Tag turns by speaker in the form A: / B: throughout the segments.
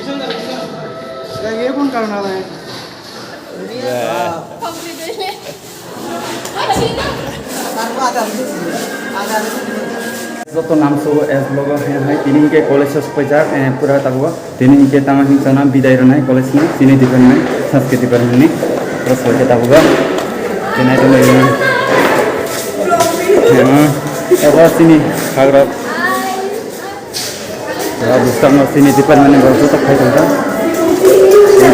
A: ये कौन करना है?
B: तो नाम सो एस लोग हैं तीन के कॉलेज पैसा पूरा तब तीन के तमा हिंसा विदाय रहा कॉलेज में तीन डिपार्टमेंट संस्कृत डिपार्टमेंट में प्लस पैसा तब अब सिनी हाग्रा बुस्टर सिनी डिपार्टमेंट में तो खाई था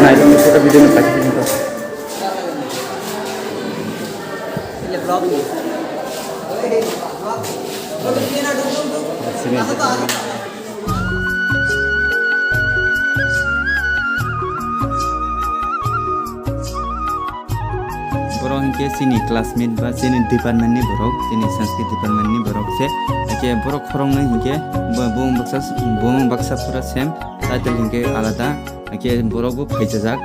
B: नाइट फोटो वीडियो में पाखी borok hingke sini classmate ba sini department ni borok sini sanskrit department ni borok se ke borok khorong nai hingke bung baksa pura same title hingke alada ke borok bu phaijajak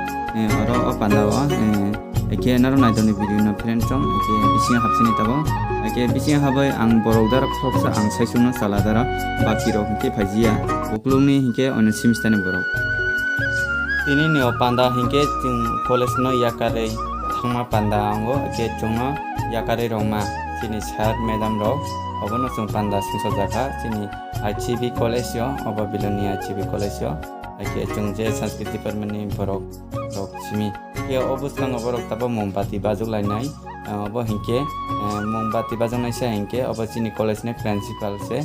B: oro pandao ke naro naidoni video no friend chong ke bising hapsini tabo ke bising habai ang borok dar khoksa ang saisungno saladara baki rok hingke phaijia uklungni hingke on semester ni borok ini ni panda hingke college no yakare thangma panda ango ke chungno yakare roma sini sir madam rok obono chung panda singso jaka sini ICB college yo obo biloni ICB college yo ke chung je sanskrit department ni borok rok simi ke obustang borok tabo mombati bajuk lainai obo hingke mombati bajak nai se hingke obo sini college ni principal se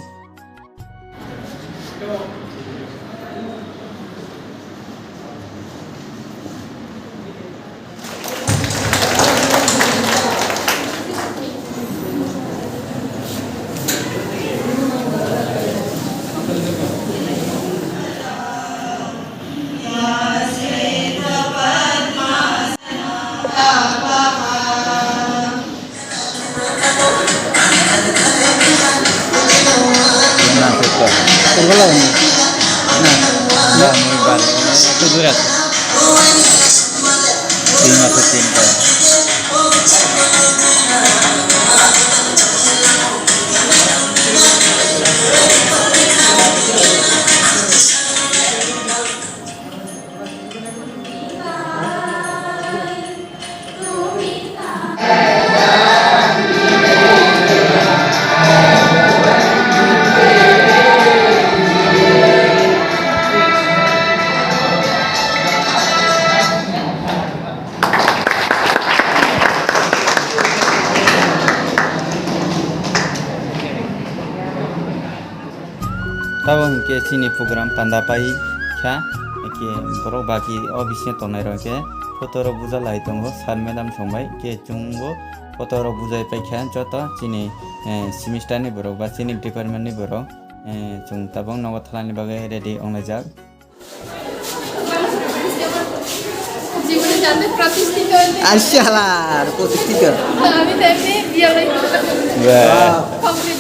B: tabo hingke sini program panda pai kha ke borok baki obisya tonai ro ke photo ro buja lai tongo sir madam sombai ke chungo photo ro bujai pai kha joto sini semester ni borok ba sini department ni borok chung tabong nogo thalani bagai ready onglai jak
C: জীবনে জানতে প্রতিষ্ঠিত হতে
A: আশালা প্রতিষ্ঠিত
C: আমি তো এমনি বিয়ে হই
B: Wow.